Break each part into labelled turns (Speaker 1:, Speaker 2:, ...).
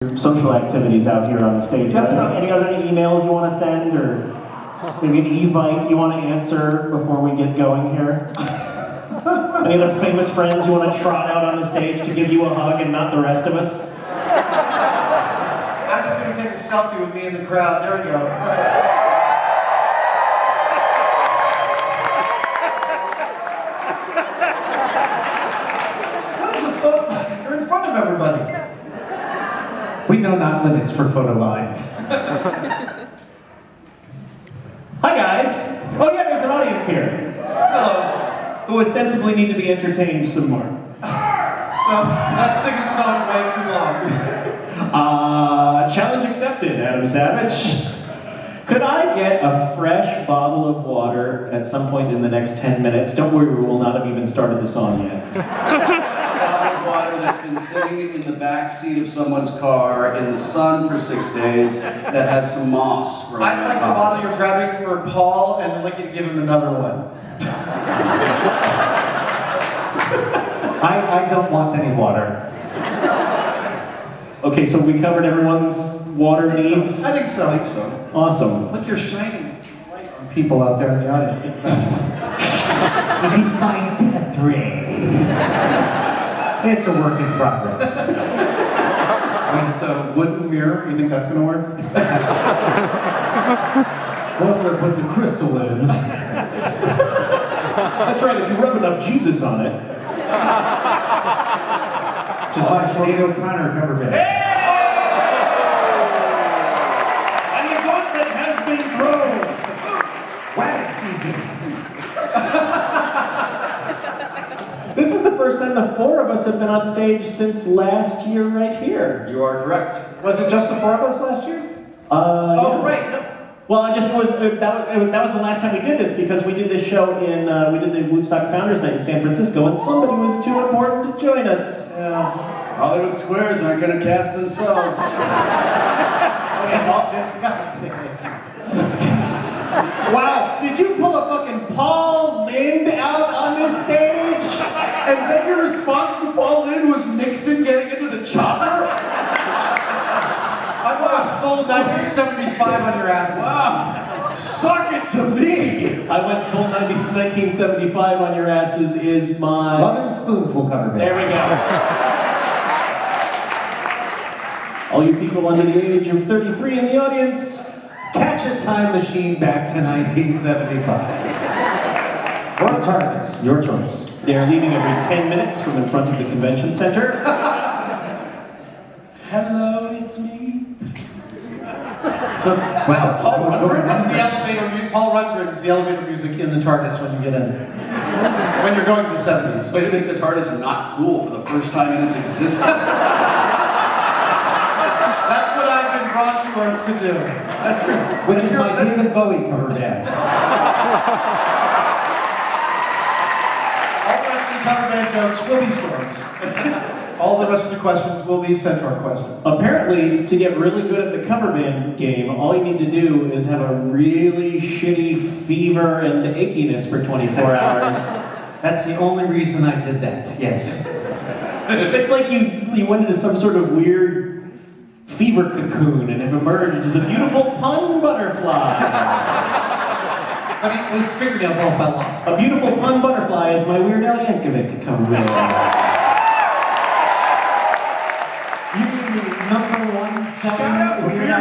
Speaker 1: social activities out here on the stage. Any other emails you want to send, or maybe an e-bike you want to answer before we get going here? Any other famous friends you want to trot out on the stage to give you a hug and not the rest of us?
Speaker 2: I'm just going to take a selfie with me in the crowd. There we go. What is a photo? You're in front of everybody.
Speaker 3: We know not limits for photo line.
Speaker 1: Hi guys! Oh yeah, there's an audience here.
Speaker 2: Hello.
Speaker 1: Who ostensibly need to be entertained some more.
Speaker 2: So, let's sing a song way too long.
Speaker 1: Challenge accepted, Adam Savage. Could I get a fresh bottle of water at some point in the next 10 minutes? Don't worry, we will not have even started the song yet.
Speaker 4: Bottle of water that's been sitting in the back seat of someone's car in the sun for 6 days that has some moss growing
Speaker 2: I'd like the
Speaker 4: on top.
Speaker 2: bottle you're grabbing for Paul, and I'd like you to give him another one.
Speaker 3: I don't want any water.
Speaker 1: Okay, so we covered everyone's water needs?
Speaker 2: I think so.
Speaker 4: I think so.
Speaker 1: Awesome.
Speaker 2: Look, you're shining light on people out there in the audience.
Speaker 3: It is my death ring. It's a work in progress.
Speaker 2: I mean, it's a wooden mirror. You think that's going to work?
Speaker 3: What if I put the crystal in?
Speaker 1: That's right, if you rub enough Jesus on it.
Speaker 3: Just buy Sinead O'Connor cover band.
Speaker 1: And the gauntlet has been thrown!
Speaker 3: Wagon season.
Speaker 1: This is the first time the four of us have been on stage since last year right here.
Speaker 4: You are correct.
Speaker 2: Was it just the four of us last year?
Speaker 1: Oh,
Speaker 2: Oh, right. No.
Speaker 1: Well, I just was that was the last time we did this because we did this show in we did the Woodstock Founders Night in San Francisco, and somebody was too important to join us.
Speaker 4: Hollywood Squares aren't going to cast themselves.
Speaker 1: Wow! Did you pull a fucking Paul Lynde out on this stage?
Speaker 2: And then your response to Paul Lynde was Nixon getting into the chopper? I want a full 1975 on your asses.
Speaker 1: Wow! Suck it to me! I went full 1975 on your asses is my...
Speaker 3: Lovin' Spoonful cover band.
Speaker 1: There we go. All you people under the age of 33 in the audience,
Speaker 3: Catch a time machine back to 1975. Or TARDIS, your choice.
Speaker 1: they're leaving every 10 minutes from in front of the convention center.
Speaker 3: Hello, it's me.
Speaker 2: So,
Speaker 3: Well,
Speaker 2: Paul Rundgren is the elevator. Paul Rundgren is the elevator music in the TARDIS when you get in. When you're going to the 70s.
Speaker 4: Way to make the TARDIS not cool for the first time in its existence.
Speaker 2: That's what I've been brought to Earth to do. That's true.
Speaker 3: Which is my David Bowie cover band.
Speaker 2: All the rest of the cover band jokes will be stories. All the rest of the questions will be Centaur questions.
Speaker 1: Apparently, to get really good at the cover band game, all you need to do is have a really shitty fever and achiness for 24 hours.
Speaker 3: That's the only reason I did that, yes.
Speaker 1: It's like you went into some sort of weird fever cocoon and have emerged as a beautiful pun butterfly.
Speaker 2: I mean, his fingernails all fell off.
Speaker 1: A beautiful pun butterfly is my Weird Al Yankovic cover band.
Speaker 3: You mean the #1
Speaker 2: Shout out to
Speaker 3: selling
Speaker 2: Weird Al.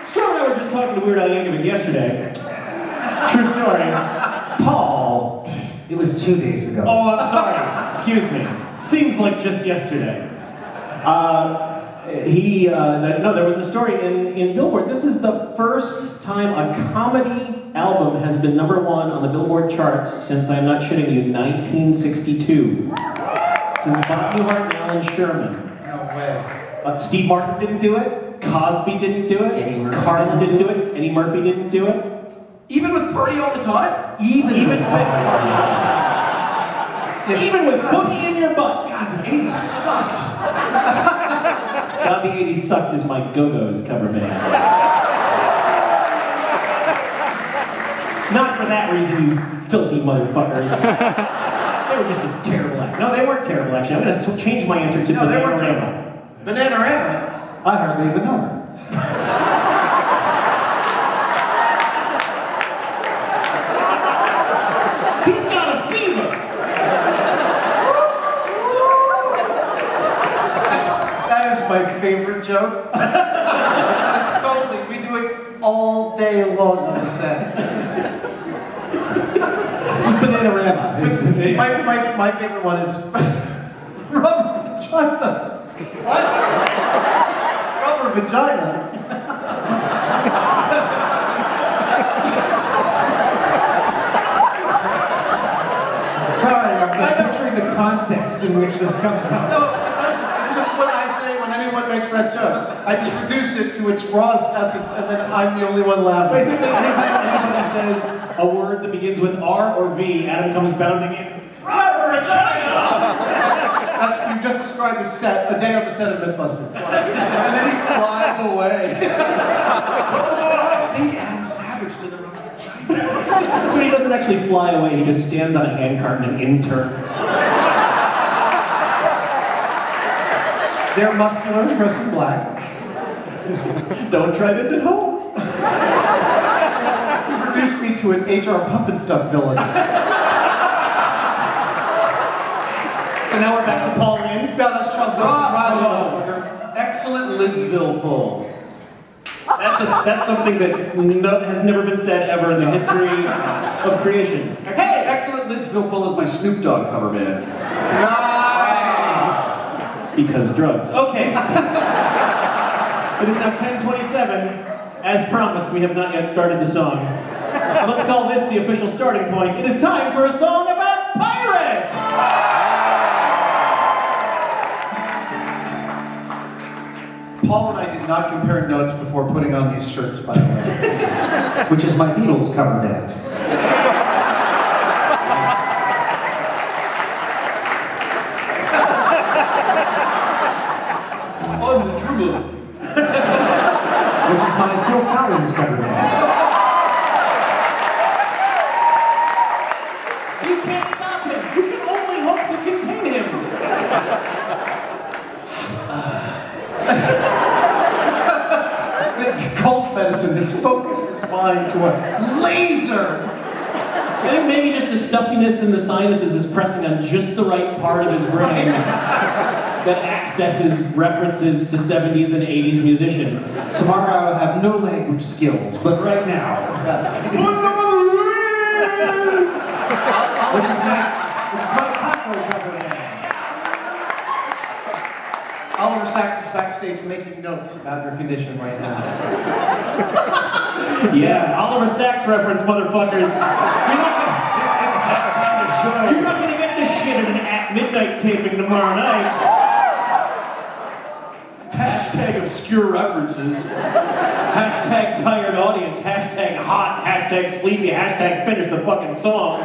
Speaker 1: Stu and I were just talking to Weird Al Yankovic yesterday. True story.
Speaker 3: Paul, it was 2 days ago.
Speaker 1: Oh, I'm sorry. Excuse me. Seems like just yesterday. No, there was a story in Billboard. This is the first time a comedy album has been #1 on the Billboard charts since, I'm not shitting you, 1962. Since Bob Newhart and Alan Sherman.
Speaker 2: No way.
Speaker 1: Steve Martin didn't do it. Cosby didn't do it.
Speaker 3: Eddie Murphy
Speaker 1: Carlin didn't do it. Eddie Murphy didn't do it.
Speaker 4: Even with Purdy all the time?
Speaker 1: Even with Boogie in your butt.
Speaker 2: God, the 80s sucked.
Speaker 1: God, the 80s sucked is my Go-Go's cover band. Not for that reason, filthy motherfuckers. They were just a terrible act. No, they weren't terrible, actually. I'm going to change my answer to Bananarama.
Speaker 2: Bananarama?
Speaker 3: I hardly even know her.
Speaker 1: He's got a fever!
Speaker 2: That is my favorite joke. It's totally, we do it all day long on the set.
Speaker 3: Bananarama.
Speaker 2: My favorite one is rubber vagina. What? Rubber vagina?
Speaker 3: Sorry, I'm picturing the context in which this comes out.
Speaker 2: No, it's just what I say when anyone makes that joke. I just reduce it to its rawest essence, and then I'm the only one laughing.
Speaker 1: Basically, anytime anybody says a word that begins with R or V, Adam comes bounding in. Rubber China!
Speaker 2: That's what you just described the set, a day on the set of Mythbusters.
Speaker 4: And then he flies away.
Speaker 2: Think Adam Savage to the rubber vagina.
Speaker 1: So he doesn't actually fly away, he just stands on a handcart and interns.
Speaker 2: They're muscular, dressed in black.
Speaker 1: Don't try this at home.
Speaker 2: Introduced me to an HR puppet stuff villain.
Speaker 1: So now we're back to Paul Lynde.
Speaker 2: Now that's Charles Riley.
Speaker 4: Excellent Lidsville pull.
Speaker 1: That's something that has never been said ever in the history of creation.
Speaker 4: Hey, Excellent Lidsville pull is my Snoop Dogg cover band.
Speaker 2: Nice!
Speaker 1: Because drugs. Okay. It is now 10:27. As promised, we have not yet started the song. Let's call this the official starting point. It is time for a song about pirates!
Speaker 2: Paul and I did not compare notes before putting on these shirts, by the way.
Speaker 3: Which is my Beatles cover band.
Speaker 4: I'm the drummer.
Speaker 3: Which is my Phil Collins cover band.
Speaker 1: You can't stop him! You can only hope to contain him!
Speaker 2: The cold medicine has focused his mind to a laser!
Speaker 1: I think maybe just the stuffiness in the sinuses is pressing on just the right part of his brain that accesses references to 70s and 80s musicians.
Speaker 3: Tomorrow I'll have no language skills, but right now. Which is my taco cover band.
Speaker 2: Oliver Sacks is backstage making notes about your condition right now.
Speaker 1: Yeah, Oliver Sacks reference, motherfuckers. You're not gonna get this shit at midnight taping tomorrow night.
Speaker 4: Hashtag obscure references.
Speaker 1: Hashtag tired audience, hashtag hot, hashtag sleepy, hashtag finish the fucking song.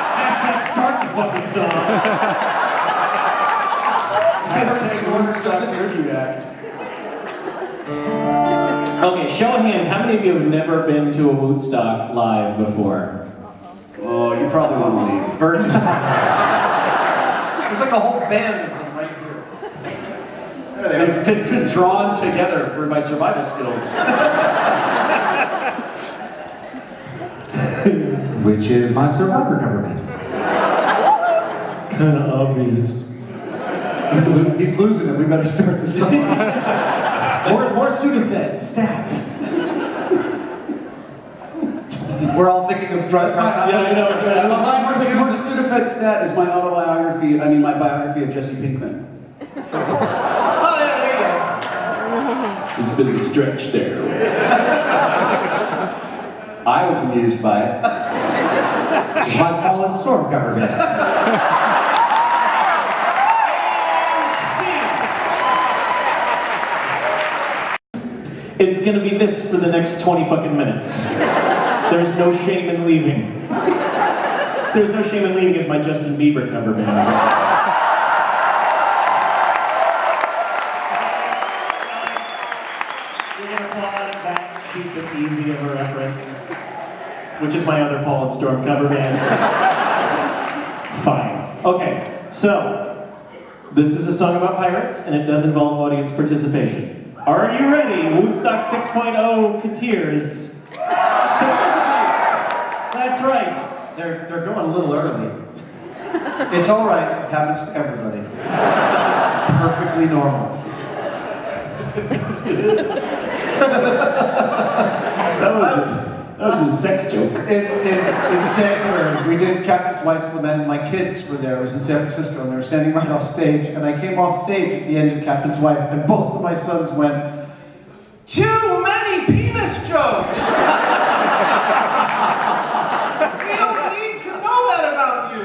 Speaker 1: Hashtag start the fucking song.
Speaker 4: Hashtag w00tstock tribute act.
Speaker 1: Okay, show of hands, how many of you have never been to a w00tstock live before?
Speaker 4: Oh, you probably won't leave.
Speaker 2: Virgin. There's like a whole band of them right here.
Speaker 4: They've been drawn together for my survival skills.
Speaker 3: Which is my Survivor cover band.
Speaker 1: Kinda obvious.
Speaker 2: He's losing it. We better start the song.
Speaker 3: More Sudafed, stats.
Speaker 2: We're all thinking of drug time.
Speaker 4: My Sudafed stat is my autobiography, my biography of Jesse Pinkman.
Speaker 2: Oh, yeah, there you go.
Speaker 1: It's been a stretch there.
Speaker 4: I was amused by it.
Speaker 3: My Paul and Storm cover band.
Speaker 1: It's gonna be this for the next 20 fucking minutes. There's no shame in leaving. There's no shame in leaving is my Justin Bieber cover band. We're gonna call that cheap and easy of a reference. which is my other Paul and Storm cover band. Fine. Okay, so this is a song about pirates, and it does involve audience participation. Are you ready, Woodstock 6.0 Kateers, to participate? That's right.
Speaker 2: They're going a little early. It's all right. It happens to everybody. It's perfectly normal.
Speaker 1: That was a sex joke.
Speaker 2: In January, we did Captain's Wife's Lament. My kids were there. It was in San Francisco, and they were standing right off stage. And I came off stage at the end of Captain's Wife, and both of my sons went, "Too many penis jokes! We don't need to know that about you!"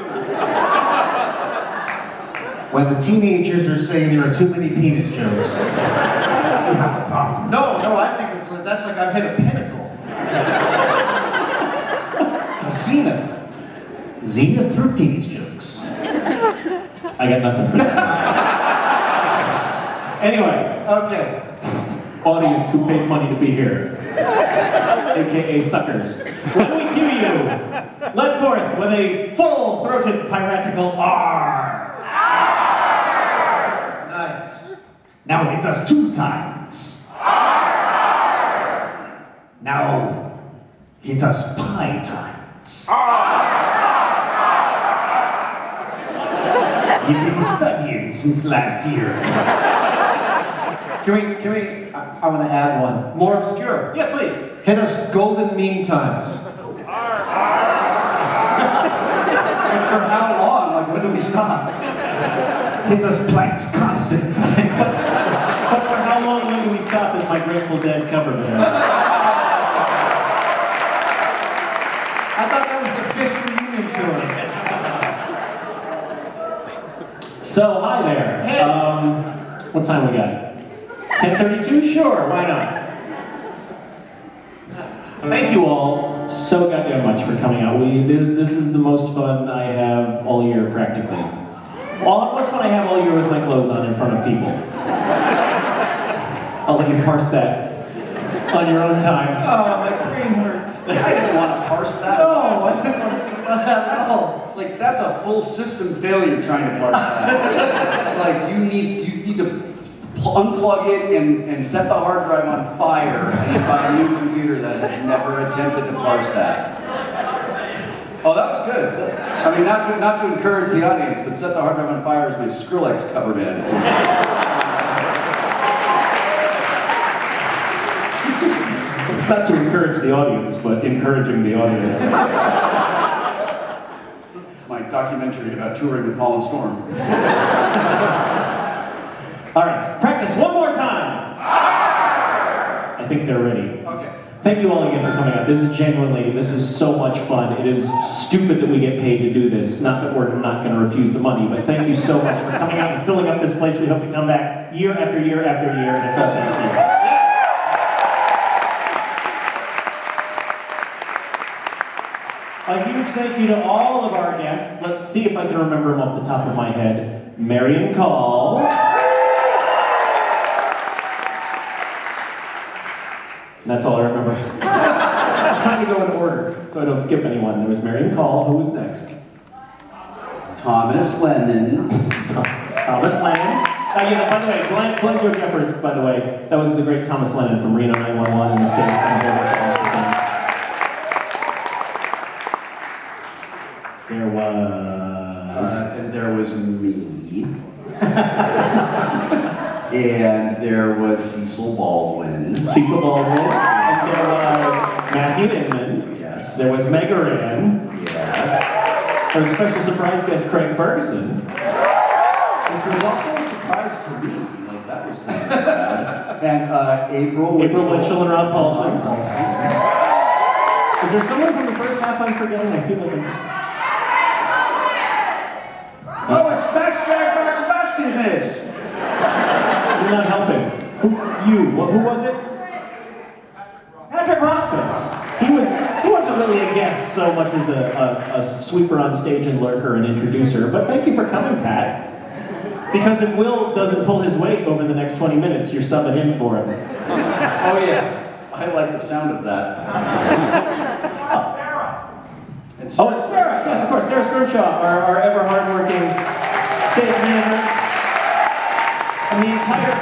Speaker 3: When the teenagers are saying there are too many penis jokes, we have a problem.
Speaker 2: No, I think that's like I've hit a pinnacle. Zenith.
Speaker 3: Zenith through penis jokes.
Speaker 1: I got nothing for that. Anyway,
Speaker 2: Okay.
Speaker 1: audience who paid money to be here, aka suckers. When we cue you, let forth with a full-throated piratical R.
Speaker 2: Nice.
Speaker 3: Now hit us 2 times. Now hit us 5 times. You've been studying since last year.
Speaker 2: Can we, I want to add one. More obscure.
Speaker 1: Yeah, please.
Speaker 2: Hit us golden meme times. And for how long? Like, when do we stop?
Speaker 3: Hit us Planck's constant times.
Speaker 1: But for how long when do we stop is my Grateful Dead cover band.
Speaker 2: I thought that was the Fish reunion tour.
Speaker 1: So, hi there.
Speaker 2: Hey.
Speaker 1: What time we got? 10:32? Sure, why not? Thank you all so goddamn much for coming out. This is the most fun I have all year, practically. All most fun I have all year with my clothes on in front of people. I'll let you parse that on your own time.
Speaker 2: Oh, my brain hurts.
Speaker 4: I didn't want to parse that.
Speaker 2: No, I didn't want to think about that at all.
Speaker 4: Like, that's a full system failure trying to parse that. It's like you need to unplug it and set the hard drive on fire and then buy a new computer that has never attempted to parse that. Oh, that was good. I mean, not to encourage the audience, but set the hard drive on fire is my Skrillex cover band.
Speaker 1: Not to encourage the audience, but encouraging the audience.
Speaker 4: It's my documentary about touring with Paul and Storm.
Speaker 1: All right, practice one more time. I think they're ready.
Speaker 2: Okay.
Speaker 1: Thank you all again for coming out. This is so much fun. It is stupid that we get paid to do this. Not that we're not going to refuse the money, but thank you so much for coming out and filling up this place. We hope to come back year after year after year, and it's all nice to see you. A huge thank you to all of our guests. Let's see if I can remember them off the top of my head. Marion Call. That's all I remember. I'm trying to go in order so I don't skip anyone. There was Marion Call. Who was next?
Speaker 4: Thomas Lennon.
Speaker 1: Thomas Lennon. Yeah, by the way, Glenn Joe Jeffers, by the way, that was the great Thomas Lennon from Reno 911 and the stage. There was...
Speaker 4: And there was me. And there was Cecil Baldwin.
Speaker 1: Cecil Baldwin. And there was Matthew Inman.
Speaker 4: Yes.
Speaker 1: There was Megaran.
Speaker 4: Yes.
Speaker 1: There was a special surprise guest, Craig Ferguson.
Speaker 4: Which was also a surprise to me. Like, that was kind of bad. And April
Speaker 1: Winchell and Rob Paulson.
Speaker 4: Rob Paulson.
Speaker 1: Is there someone from the first half I'm forgetting? I feel like I'm...
Speaker 4: Oh, it's Max Sebastian Miss.
Speaker 1: You're not helping. Who was it? Patrick Rothfuss. He wasn't really a guest so much as a sweeper on stage and lurker and introducer, but thank you for coming, Pat. Because if Will doesn't pull his weight over the next 20 minutes, you're subbing in for him.
Speaker 4: Oh yeah, I like the sound of that.
Speaker 1: Oh, it's Sarah. Yes, of course. Sarah Scrimshaw, our ever hardworking stage manager. And the entire...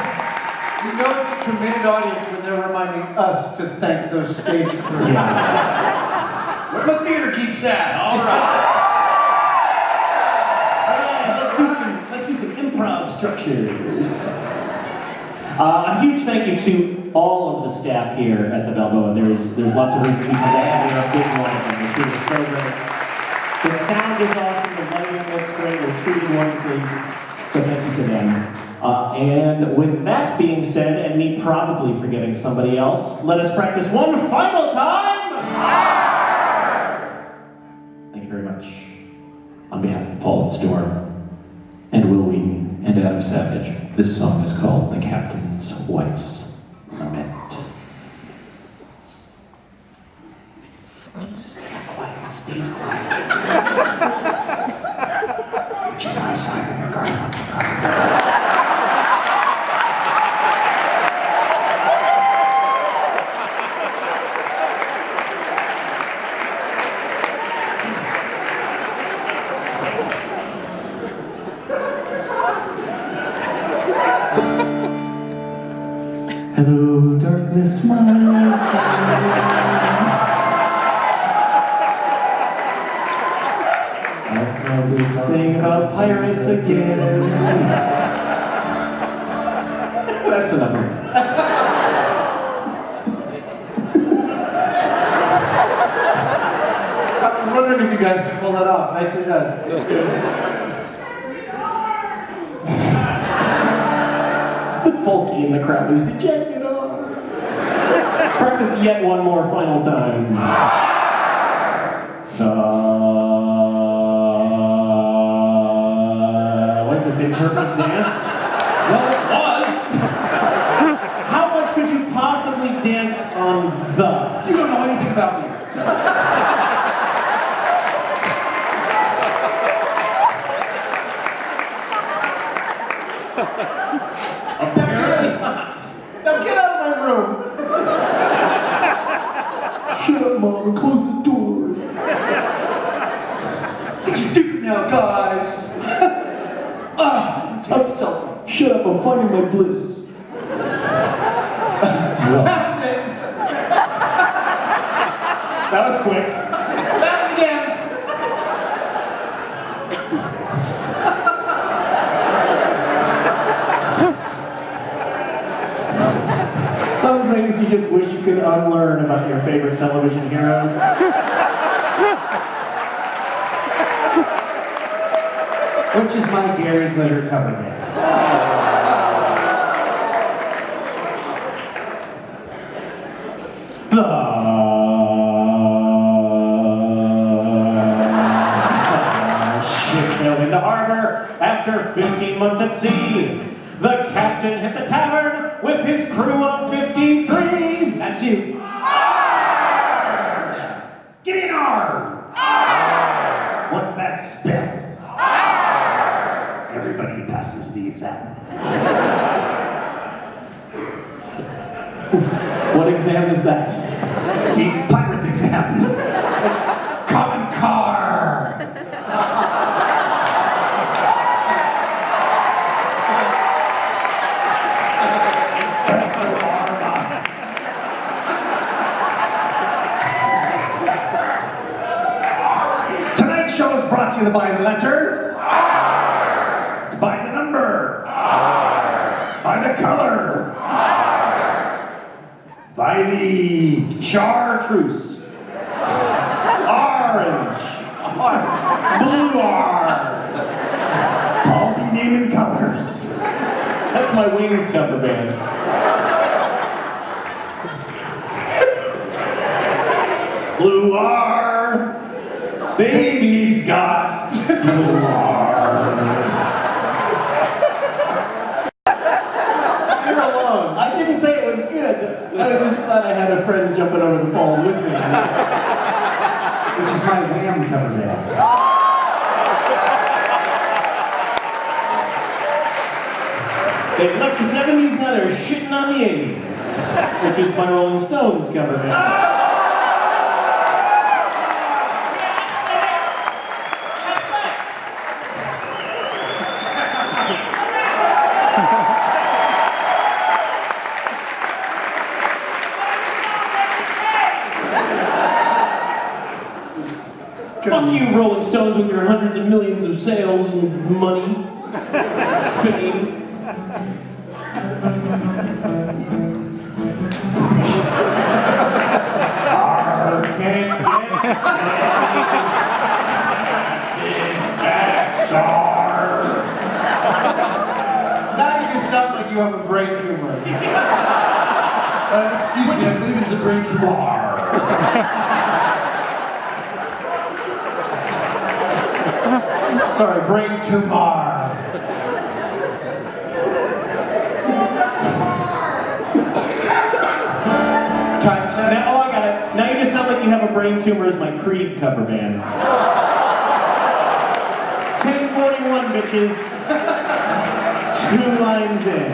Speaker 2: You know it's a committed audience when they're reminding us to thank those stage crew.
Speaker 1: Yeah.
Speaker 4: Where the theater geeks at? All right.
Speaker 1: Let's do some improv structures. A huge thank you to all of the staff here at the Balboa. There's lots of reasons we can add here. A big one of them. The food is so great. The sound is awesome. The lighting looks great. We're treated wonderfully. So thank you to them. And with that being said, and me probably forgetting somebody else, let us practice one final time. Thank you very much. On behalf of Paul and Storm, and Wil Wheaton, and Adam Savage, this song is called The Captain's Wife's Lament. Jesus, get quiet, stay quiet. Which is my side of the garden. Hello, darkness, my friend. I've come to sing about pirates again. That's enough.
Speaker 2: I was wondering if you guys could pull that off. Nicely done.
Speaker 1: The folky in the crowd is the jacket on. Practice yet one more final time. What is this, interpretive dance?
Speaker 4: Well, it was.
Speaker 1: How much could you possibly dance on the?
Speaker 4: You don't know anything about me.
Speaker 1: Apparently not.
Speaker 2: Now get out of my room.
Speaker 1: Shut up, Mom, and close the door.
Speaker 4: What you do now, guys? Take a selfie.
Speaker 1: Shut up, I'm finding my bliss. That was quick.
Speaker 2: Back again.
Speaker 1: Some things you just wish you could unlearn about your favorite television heroes.
Speaker 3: Which is my Gary Glitter cover band.
Speaker 1: Ship sailed into harbor after 15 months at sea. The captain hit the tavern with his crew of 53. That's you. Arr! Give me an R. Arr! What's that spell? Arr! Everybody passes the exam. What exam is that? The pirate's exam. It's common car. Tonight's show is brought to you by the letter, by the number, by the color, by the chartreuse, orange, blue R, I'll be naming colors. That's my Wings cover band. Blue R, baby's got blue R. You're alone. I didn't say it was good. I was just glad I had a friend jumping over the falls with me.
Speaker 3: Which is my Wham cover band.
Speaker 1: They've left the 70s, now they're shitting on the 80s. Which is my Rolling Stones cover band. Fuck you, Rolling Stones, with your hundreds of millions of sales and money, fame.
Speaker 2: Now you can sound like you have a brain tumor.
Speaker 4: Excuse me, I believe it's the brain tumor.
Speaker 2: Sorry, brain tumor. Time check.
Speaker 1: Now, oh, I got it. Now you just sound like you have a brain tumor as my Creed cover band. 10:41, bitches. 2 lines in.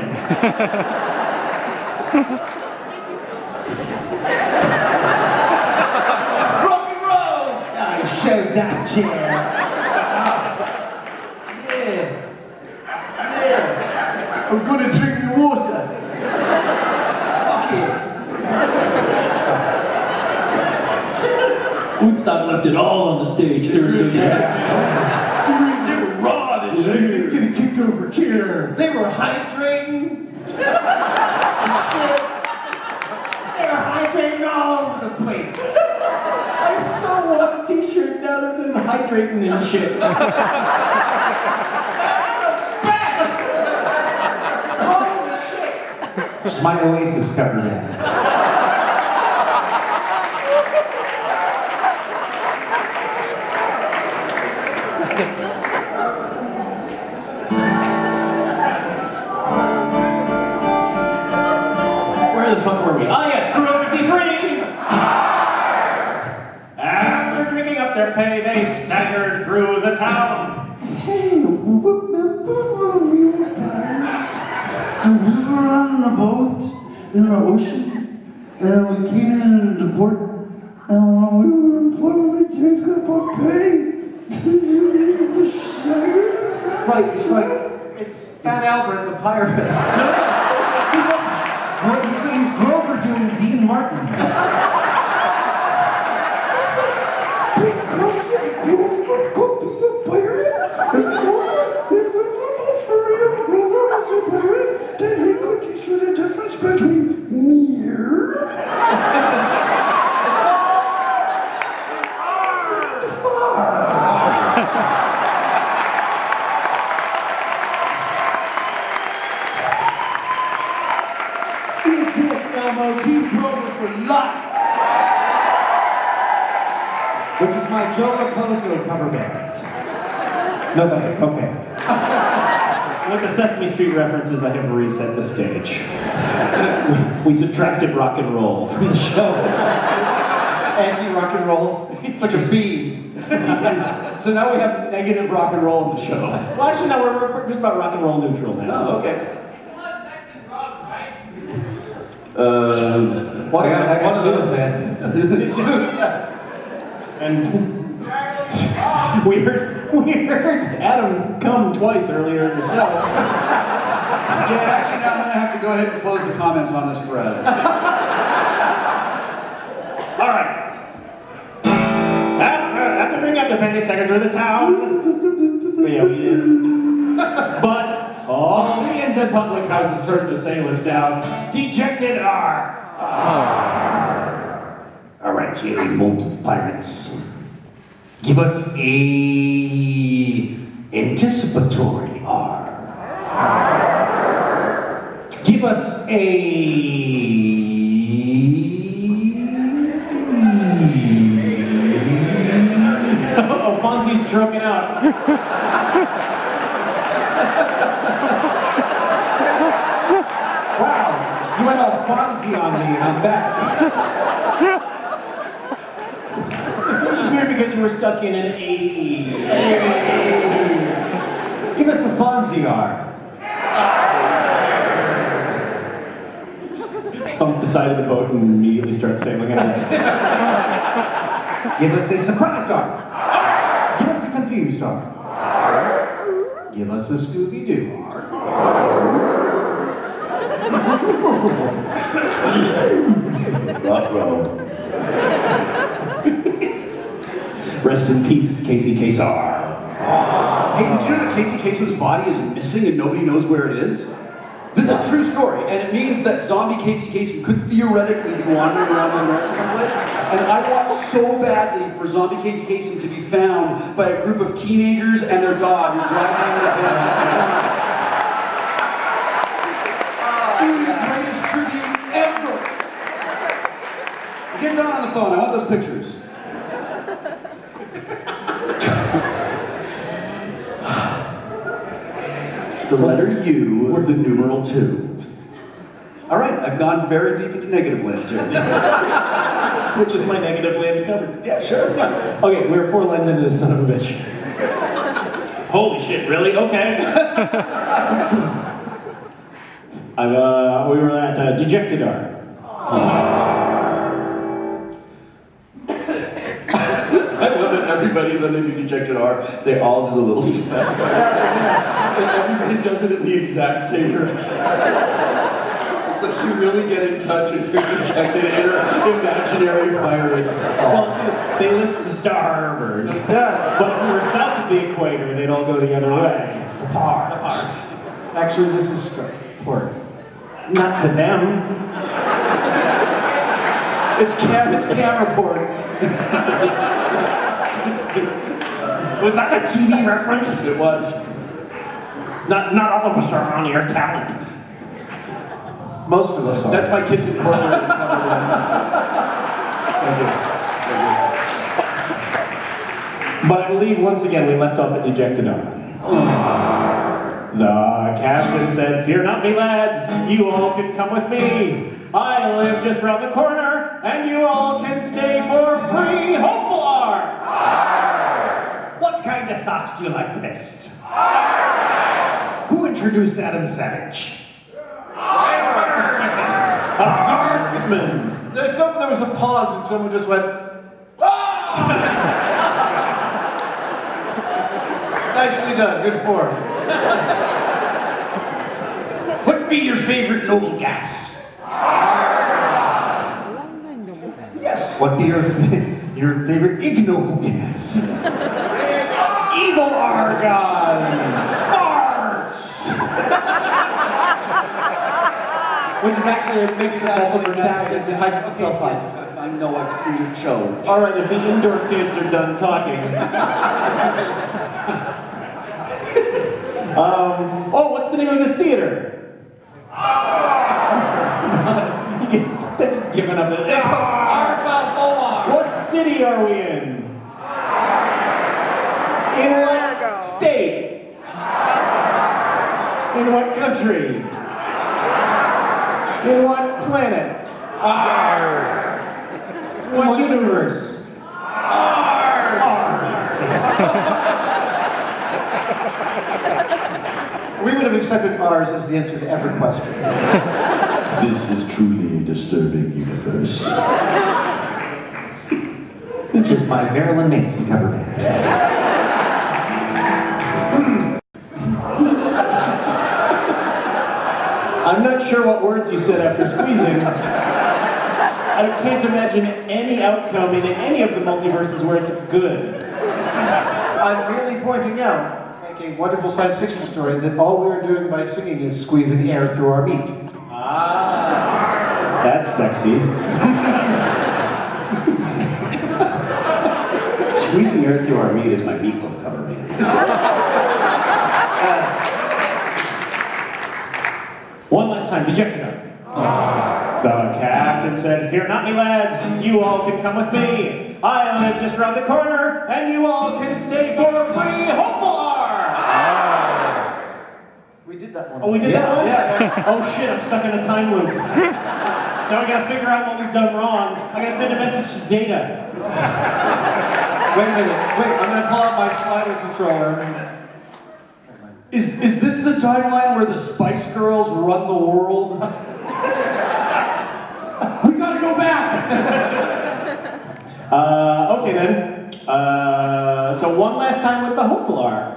Speaker 2: Rock and roll!
Speaker 3: I showed that chair.
Speaker 2: Yeah. I'm gonna drink your water. Fuck it.
Speaker 1: Woodstock left it all on the stage Thursday night. They were raw this
Speaker 3: Get
Speaker 1: year.
Speaker 3: a kicked over chair.
Speaker 2: They were hydrating.
Speaker 3: They're hydrating all over the place.
Speaker 1: I so want a t-shirt now that says hydrating and shit. That's the best! Holy shit!
Speaker 3: It's my Oasis cover band.
Speaker 1: Where the fuck were we? Ah, yes, Crew 53! After drinking up their pay, they staggered through the town.
Speaker 2: Hey, remember when we were pirates? And we were on a boat in the ocean, and we came into port, and when we were in port, we just got our pay. It's Fat Albert the pirate.
Speaker 3: He's Grover doing Dean Martin. Which is my Joe Raposo cover band. Nobody, okay.
Speaker 1: With the Sesame Street references, I have reset the stage. We subtracted rock and roll from the show.
Speaker 2: Anti-rock and roll. It's like a beam.
Speaker 4: So now we have negative rock and roll in the show.
Speaker 1: Well, actually, no, we're just about rock and roll neutral now.
Speaker 4: Oh, okay.
Speaker 3: I got Zoom then.
Speaker 1: And we heard Adam come twice earlier in the show.
Speaker 4: Yeah, actually now I'm gonna have to go ahead and close the comments on this thread.
Speaker 1: All right. After bringing up the penny stacker through the town. Yeah, we did. But all the inns and public houses turned the sailors down. Dejected are.
Speaker 3: All right, you remote pirates. Give us a anticipatory R. Give us a...
Speaker 1: Oh, Fonzie's stroking out.
Speaker 3: Wow, you went all Fonzie on me and I'm back.
Speaker 1: Which is weird because you were stuck in an A.
Speaker 3: Give us a Fonzie R.
Speaker 1: Thump the side of the boat and immediately start sailing at it.
Speaker 3: Give us a surprised R. Give us a confused R. Give us a Scooby-Doo R. Rest in peace, Casey Kasar.
Speaker 4: Hey, did you know that Casey Kasem's body is missing and nobody knows where it is? This is a true story, and it means that zombie Casey Kasem could theoretically be wandering around America someplace. And I want so badly for zombie Casey Kasem to be found by a group of teenagers and their dog who's driving in a van. The greatest tribute ever! Get Don on the phone, I want those pictures. The letter U, the numeral 2. All right, I've gone very deep into negative land too.
Speaker 1: Which is my negative land covered.
Speaker 4: Yeah, sure.
Speaker 1: Yeah. Okay, we're 4 lines into this son of a bitch. Holy shit, really? Okay. We were at Dejectedar.
Speaker 4: I love that everybody, when they do dejected R, they all do the little step. And everybody does it in the exact same direction. So you really get in touch with your dejected inner imaginary pirate.
Speaker 1: Well, they list to starboard.
Speaker 2: Yeah.
Speaker 1: But if we were south of the equator, they'd all go the other way. To port.
Speaker 2: Actually, this is port.
Speaker 1: Not to them.
Speaker 2: It's camera port.
Speaker 1: Was that a TV reference?
Speaker 4: It was.
Speaker 1: Not all of us are on air talent.
Speaker 2: Most of us are.
Speaker 4: That's my Kids Incorporated cover line. Thank
Speaker 1: But I believe once again we left off at Dejectedar. The captain said, "Fear not me, lads, you all can come with me. I live just round the corner, and you all can stay for free. Hopeful are!
Speaker 3: What kind of socks do you like best? Who introduced Adam Savage?
Speaker 1: A sportsman!
Speaker 2: There was a pause and someone just went, "Ah!" Nicely done, good form.
Speaker 3: What would be your favorite noble gas?
Speaker 4: Yes.
Speaker 3: What be your favorite ignoble gas? Evil argon! Farts!
Speaker 2: Which is actually a mix of multiple captains and hype itself high.
Speaker 4: I know I've seen your show.
Speaker 1: All right, if the indoor kids are done talking. What's the name of this theater? They're just giving up. What city are we in? In what state? In what country? In what planet? What universe?
Speaker 2: We would have accepted ours as the answer to every question.
Speaker 5: This is truly a disturbing universe.
Speaker 3: This is by Marilyn Manson cover band.
Speaker 1: I'm not sure what words you said after squeezing. I can't imagine any outcome in any of the multiverses where it's good.
Speaker 2: I'm merely pointing out, like a wonderful science fiction story, that all we are doing by singing is squeezing air through our meat.
Speaker 1: Ah, that's sexy.
Speaker 4: Squeezing air through our meat is my meatloaf cover band.
Speaker 1: One last time, Dejectedar. The captain said, "Fear not me, lads, you all can come with me. I live just round the corner, and you all can stay for free. Hopeful are!"
Speaker 2: We did that one.
Speaker 1: Oh, we did that one? Yeah. Oh shit, I'm stuck in a time loop. Now I gotta figure out what we've done wrong. I gotta send a message to Data.
Speaker 2: Wait a minute. Wait, I'm gonna pull out my slider controller.
Speaker 4: Is this the timeline where the Spice Girls run the world? We gotta go back!
Speaker 1: Okay then. So one last time with the hopeful are.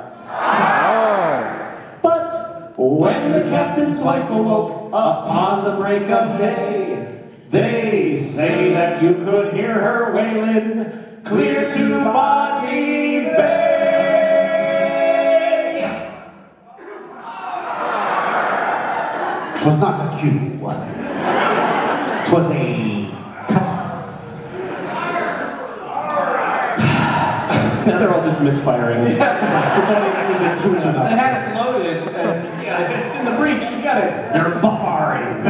Speaker 1: But when the captain's wife awoke upon the break of day, they say that you could hear her wailing, clear to Botany Bay.
Speaker 3: 'Twas not a cute one. 'Twas a cut.
Speaker 1: Now they're all just misfiring. This audience needs a tune-up.
Speaker 2: They had it loaded, and yeah, it's in the breach. You got it.
Speaker 3: They're buffering.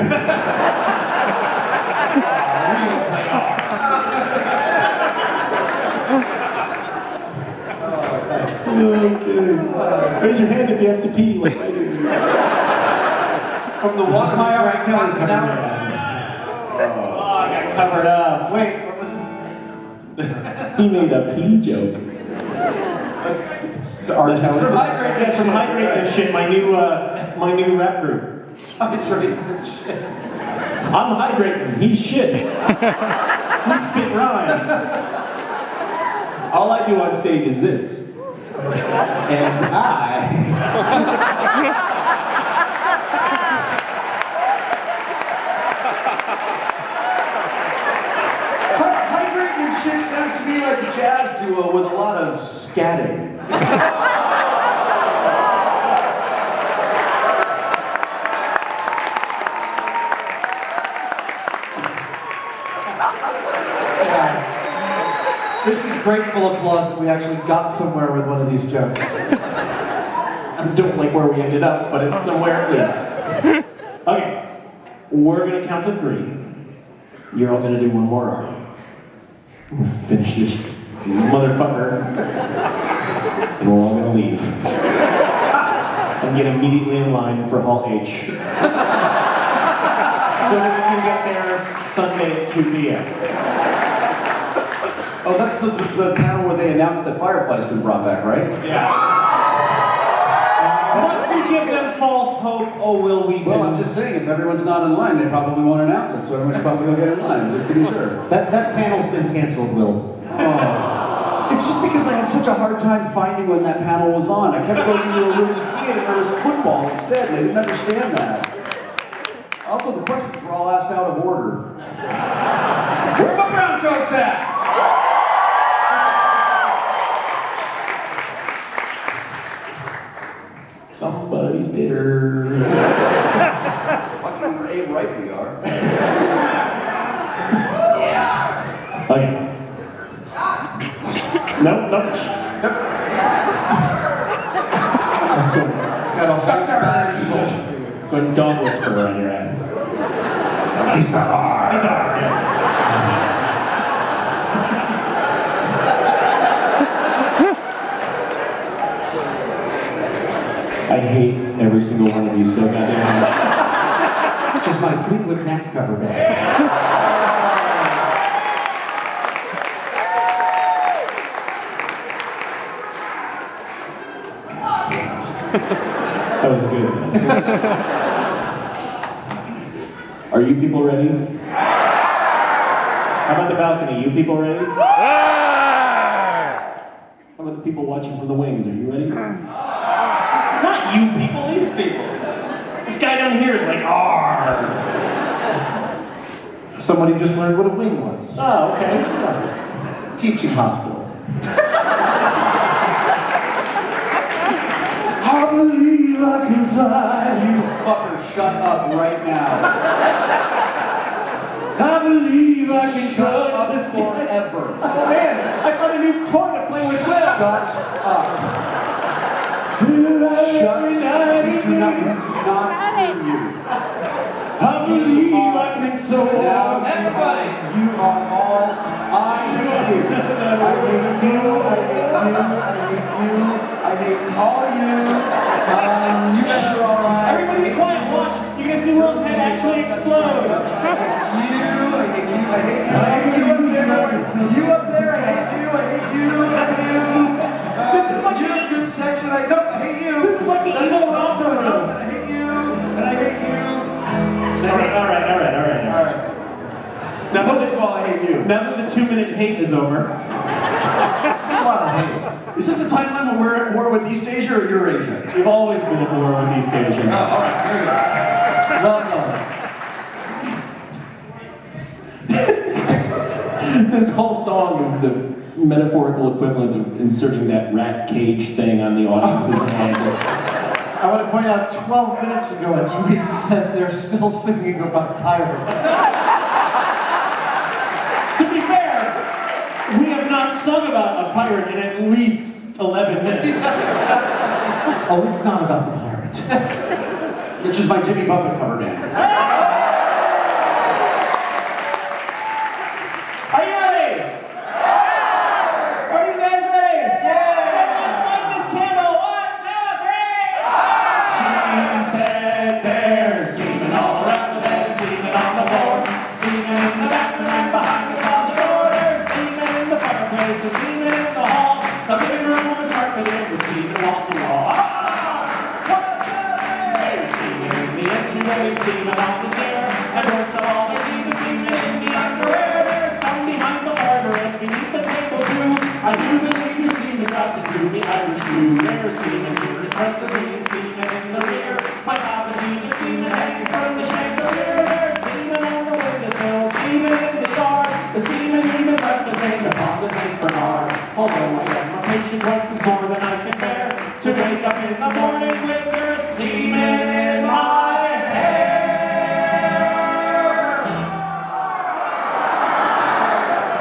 Speaker 1: Raise your hand if you have to pee like I do.
Speaker 2: From the water
Speaker 3: my
Speaker 2: we
Speaker 3: R.
Speaker 2: drank
Speaker 3: Kelly
Speaker 2: half an hour.
Speaker 1: Oh, I got covered up.
Speaker 2: Wait, what was it?
Speaker 1: He made a pee joke.
Speaker 2: It's R. Kelly.
Speaker 4: From Hydrate.
Speaker 1: Yeah, from Hydrate and shit, my new rap group.
Speaker 2: Hydrate.
Speaker 1: I'm hydrating, he's shit. He spit rhymes. All I do on stage is this. And
Speaker 4: Hydrate and shit sounds to me like a jazz duo with a lot of scatting.
Speaker 2: This is grateful applause that we actually got somewhere with one of these jokes.
Speaker 1: I don't like where we ended up, but it's somewhere at least. Okay, we're gonna count to 3. You're all gonna do one more arm. We'll finish this motherfucker, and we're all gonna leave. And get immediately in line for Hall H. So that we can get there Sunday at 2 p.m.
Speaker 4: Oh, that's the panel where they announced that Firefly's been brought back, right?
Speaker 1: Yeah. Must you give them false hope, oh Wil Wheaton?
Speaker 4: Well, I'm just saying, if everyone's not in line, they probably won't announce it, so everyone should probably go get in line, just to be sure.
Speaker 3: That panel's been canceled, Will.
Speaker 4: It's just because I had such a hard time finding when that panel was on. I kept going into a room to see it, and there was football instead, and I didn't understand that. Also, the questions were all asked out of order. Where are my brown coats at?
Speaker 1: Somebody's bitter.
Speaker 4: Fucking Ray right we are.
Speaker 1: Okay. No.
Speaker 2: Got a whole
Speaker 1: Go and dog whisper on your ass.
Speaker 3: Caesar.
Speaker 1: Caesar, yes. I hate every single one of you so goddamn much.
Speaker 3: Just my Fleetwood Mac cover band.
Speaker 1: That was good. Are you people ready? How about the balcony? You people ready? How about the people watching from the wings? Are you ready? Not you people, these people. This guy down here is like, "Arr."
Speaker 2: Somebody just learned what a wing was.
Speaker 1: Oh, okay.
Speaker 2: Teaching hospital.
Speaker 4: I believe I can fly. You fucker, shut up right now.
Speaker 1: I believe I can
Speaker 4: Shut
Speaker 1: touch
Speaker 4: up
Speaker 1: the sky.
Speaker 4: forever.
Speaker 1: Oh man, I found a new toy to play with Will.
Speaker 4: Shut up. Shut up. We do not hear you.
Speaker 1: I believe I can soar.
Speaker 4: Now, everybody, you are all. I hate you. I hate you. I hate you. I hate you. I hate all of you. You guys are all right.
Speaker 1: Everybody be quiet, watch. You're gonna see Will's head actually explode.
Speaker 4: I hate you. I hate you. I hate you. I hate you up there. You up there. I hate you. I hate you. I hate you.
Speaker 1: This is like
Speaker 4: You're a good section. I don't. I hate you.
Speaker 1: This is like the evil romper room.
Speaker 4: I hate you. And I hate you.
Speaker 1: All right. Now
Speaker 4: Most of all, I hate you.
Speaker 1: that the 2-minute hate is over.
Speaker 4: Is this the timeline when we're at war with East Asia or Eurasia?
Speaker 1: We've always been at war with East Asia.
Speaker 4: Oh, all right, very good. Well done.
Speaker 1: This whole song is metaphorical equivalent of inserting that rat cage thing on the audience's head.
Speaker 2: I want to point out 12 minutes ago a tweet said they're still singing about pirates.
Speaker 1: To be fair, we have not sung about a pirate in at least 11 minutes.
Speaker 3: Oh, it's not about the pirate.
Speaker 4: Which is my Jimmy Buffett cover band.
Speaker 1: Are you ready? Are you guys ready? Yeah! Let's light this candle. 1, 2, 3! She said there's semen all around the bed, semen on the floor, semen in the bathroom and behind the closet door. There's semen in the fireplace and semen in the hall. The living room is carpeted with semen wall to wall. There's semen in the entryway, semen off the stair, and worst of all, there's even semen in the underwear. There's some behind the larder and beneath the table too. I do believe you semen got to do the Irish shoe. There's semen here in front of me and semen in the rear. My top is even semen hanging from the chandelier. There's semen on the windowsill, semen in the yard. The semen even left a stain upon the St. Bernard. Although I am a patient, what is more than I can bear? To wake up in the morning with your semen in my hair.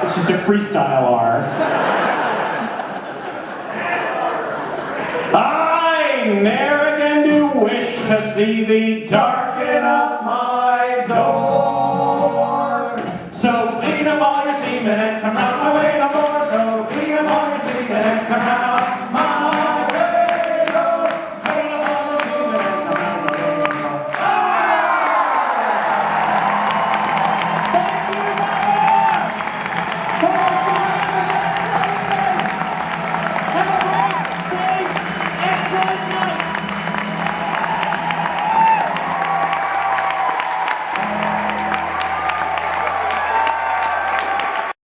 Speaker 1: It's just a freestyle R. I ne'er again do wish to see thee darken up my door.